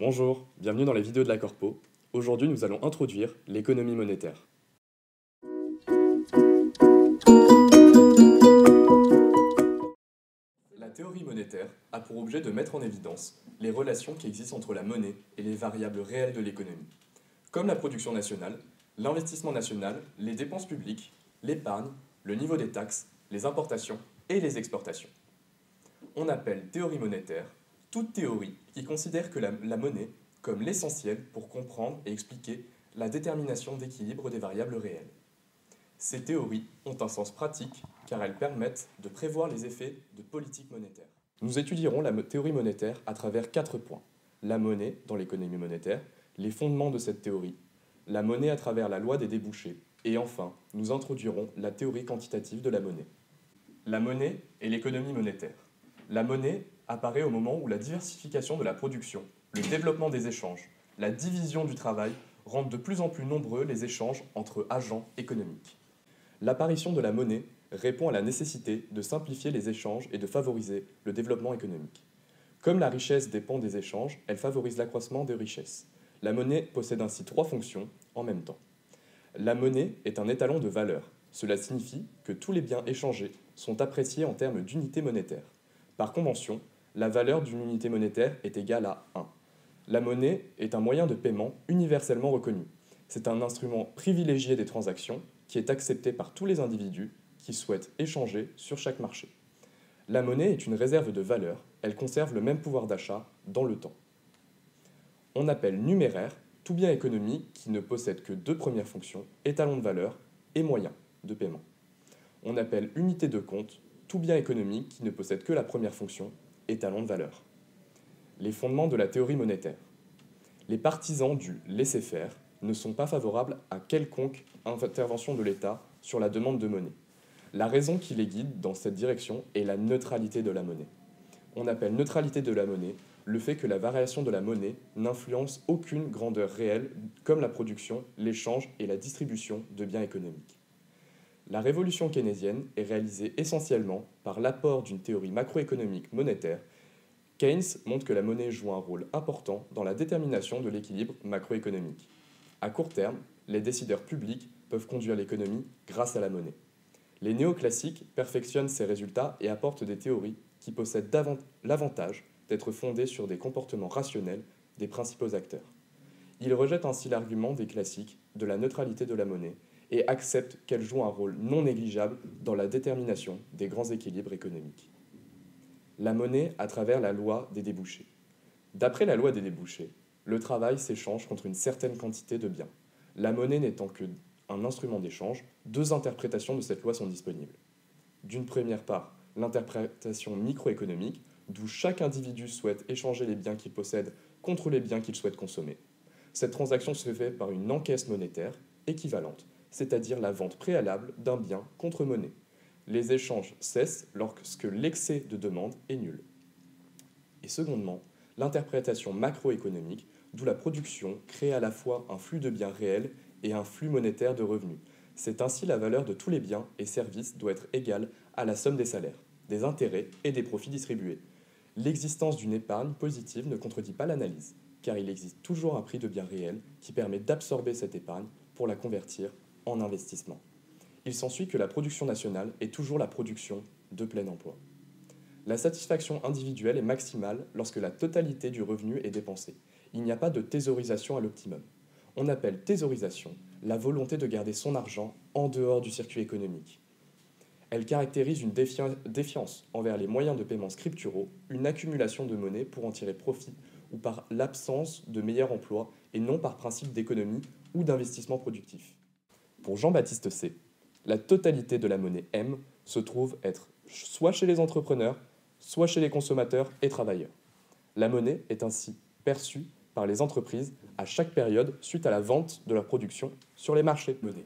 Bonjour, bienvenue dans les vidéos de la Corpo. Aujourd'hui, nous allons introduire l'économie monétaire. La théorie monétaire a pour objet de mettre en évidence les relations qui existent entre la monnaie et les variables réelles de l'économie, comme la production nationale, l'investissement national, les dépenses publiques, l'épargne, le niveau des taxes, les importations et les exportations. On appelle théorie monétaire toute théorie qui considère que la monnaie comme l'essentiel pour comprendre et expliquer la détermination d'équilibre des variables réelles. Ces théories ont un sens pratique car elles permettent de prévoir les effets de politique monétaire. Nous étudierons la théorie monétaire à travers 4 points. La monnaie dans l'économie monétaire, les fondements de cette théorie, la monnaie à travers la loi des débouchés, et enfin, nous introduirons la théorie quantitative de la monnaie. La monnaie et l'économie monétaire. La monnaie apparaît au moment où la diversification de la production, le développement des échanges, la division du travail rendent de plus en plus nombreux les échanges entre agents économiques. L'apparition de la monnaie répond à la nécessité de simplifier les échanges et de favoriser le développement économique. Comme la richesse dépend des échanges, elle favorise l'accroissement des richesses. La monnaie possède ainsi 3 fonctions en même temps. La monnaie est un étalon de valeur. Cela signifie que tous les biens échangés sont appréciés en termes d'unité monétaire. Par convention, la valeur d'une unité monétaire est égale à 1. La monnaie est un moyen de paiement universellement reconnu. C'est un instrument privilégié des transactions qui est accepté par tous les individus qui souhaitent échanger sur chaque marché. La monnaie est une réserve de valeur, elle conserve le même pouvoir d'achat dans le temps. On appelle numéraire tout bien économique qui ne possède que 2 premières fonctions, étalon de valeur et moyen de paiement. On appelle unité de compte tout bien économique qui ne possède que la première fonction, étalon de valeur. Les fondements de la théorie monétaire. Les partisans du laisser-faire ne sont pas favorables à quelconque intervention de l'État sur la demande de monnaie. La raison qui les guide dans cette direction est la neutralité de la monnaie. On appelle neutralité de la monnaie le fait que la variation de la monnaie n'influence aucune grandeur réelle comme la production, l'échange et la distribution de biens économiques. La révolution keynésienne est réalisée essentiellement par l'apport d'une théorie macroéconomique monétaire. Keynes montre que la monnaie joue un rôle important dans la détermination de l'équilibre macroéconomique. À court terme, les décideurs publics peuvent conduire l'économie grâce à la monnaie. Les néoclassiques perfectionnent ces résultats et apportent des théories qui possèdent l'avantage d'être fondées sur des comportements rationnels des principaux acteurs. Ils rejettent ainsi l'argument des classiques de la neutralité de la monnaie et acceptent qu'elle joue un rôle non négligeable dans la détermination des grands équilibres économiques. La monnaie à travers la loi des débouchés. D'après la loi des débouchés, le travail s'échange contre une certaine quantité de biens. La monnaie n'étant qu'un instrument d'échange, 2 interprétations de cette loi sont disponibles. D'une première part, l'interprétation microéconomique, d'où chaque individu souhaite échanger les biens qu'il possède contre les biens qu'il souhaite consommer. Cette transaction se fait par une encaisse monétaire équivalente, c'est-à-dire la vente préalable d'un bien contre monnaie. Les échanges cessent lorsque l'excès de demande est nul. Et secondement, l'interprétation macroéconomique, d'où la production crée à la fois un flux de biens réels et un flux monétaire de revenus. C'est ainsi la valeur de tous les biens et services doit être égale à la somme des salaires, des intérêts et des profits distribués. L'existence d'une épargne positive ne contredit pas l'analyse, car il existe toujours un prix de biens réels qui permet d'absorber cette épargne pour la convertir en investissement. Il s'ensuit que la production nationale est toujours la production de plein emploi. La satisfaction individuelle est maximale lorsque la totalité du revenu est dépensée. Il n'y a pas de thésaurisation à l'optimum. On appelle thésaurisation la volonté de garder son argent en dehors du circuit économique. Elle caractérise une défiance envers les moyens de paiement scripturaux, une accumulation de monnaie pour en tirer profit ou par l'absence de meilleur emploi et non par principe d'économie ou d'investissement productif. Pour Jean-Baptiste C., la totalité de la monnaie M se trouve être soit chez les entrepreneurs, soit chez les consommateurs et travailleurs. La monnaie est ainsi perçue par les entreprises à chaque période suite à la vente de leur production sur les marchés de monnaie.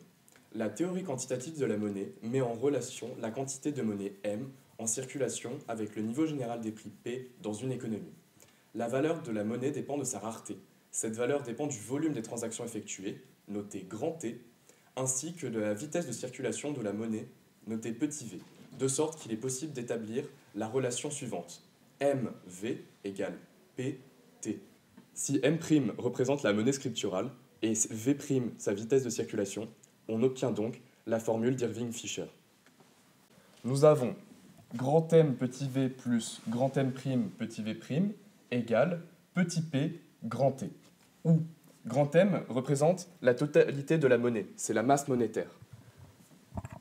La théorie quantitative de la monnaie met en relation la quantité de monnaie M en circulation avec le niveau général des prix P dans une économie. La valeur de la monnaie dépend de sa rareté. Cette valeur dépend du volume des transactions effectuées, noté grand T, ainsi que de la vitesse de circulation de la monnaie, notée petit v, de sorte qu'il est possible d'établir la relation suivante. MV égale PT. Si M' représente la monnaie scripturale et V' sa vitesse de circulation, on obtient donc la formule d'Irving-Fisher. Nous avons grand M petit v plus grand M' petit v' égale petit p grand T, où grand M représente la totalité de la monnaie, c'est la masse monétaire.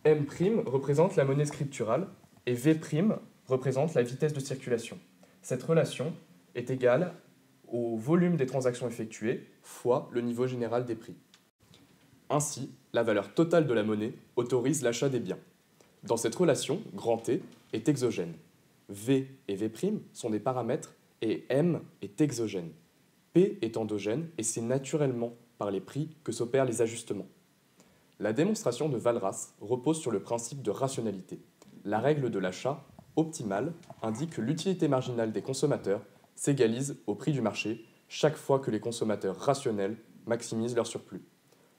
M' représente la monnaie scripturale et V' représente la vitesse de circulation. Cette relation est égale au volume des transactions effectuées fois le niveau général des prix. Ainsi, la valeur totale de la monnaie autorise l'achat des biens. Dans cette relation, grand T est exogène. V et V' sont des paramètres et M est exogène. P est endogène et c'est naturellement par les prix que s'opèrent les ajustements. La démonstration de Walras repose sur le principe de rationalité. La règle de l'achat optimal indique que l'utilité marginale des consommateurs s'égalise au prix du marché chaque fois que les consommateurs rationnels maximisent leur surplus.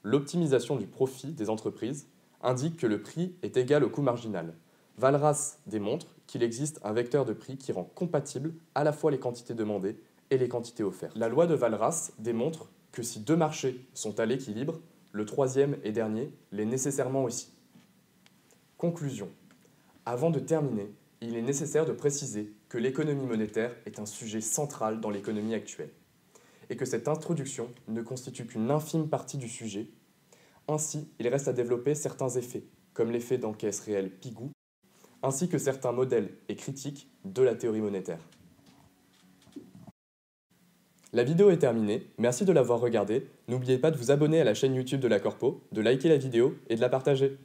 L'optimisation du profit des entreprises indique que le prix est égal au coût marginal. Walras démontre qu'il existe un vecteur de prix qui rend compatible à la fois les quantités demandées et les quantités offertes. La loi de Walras démontre que si deux marchés sont à l'équilibre, le troisième et dernier l'est nécessairement aussi. Conclusion. Avant de terminer, il est nécessaire de préciser que l'économie monétaire est un sujet central dans l'économie actuelle, et que cette introduction ne constitue qu'une infime partie du sujet. Ainsi, il reste à développer certains effets, comme l'effet d'encaisse réelle Pigou, ainsi que certains modèles et critiques de la théorie monétaire. La vidéo est terminée, merci de l'avoir regardée. N'oubliez pas de vous abonner à la chaîne YouTube de la Corpo, de liker la vidéo et de la partager.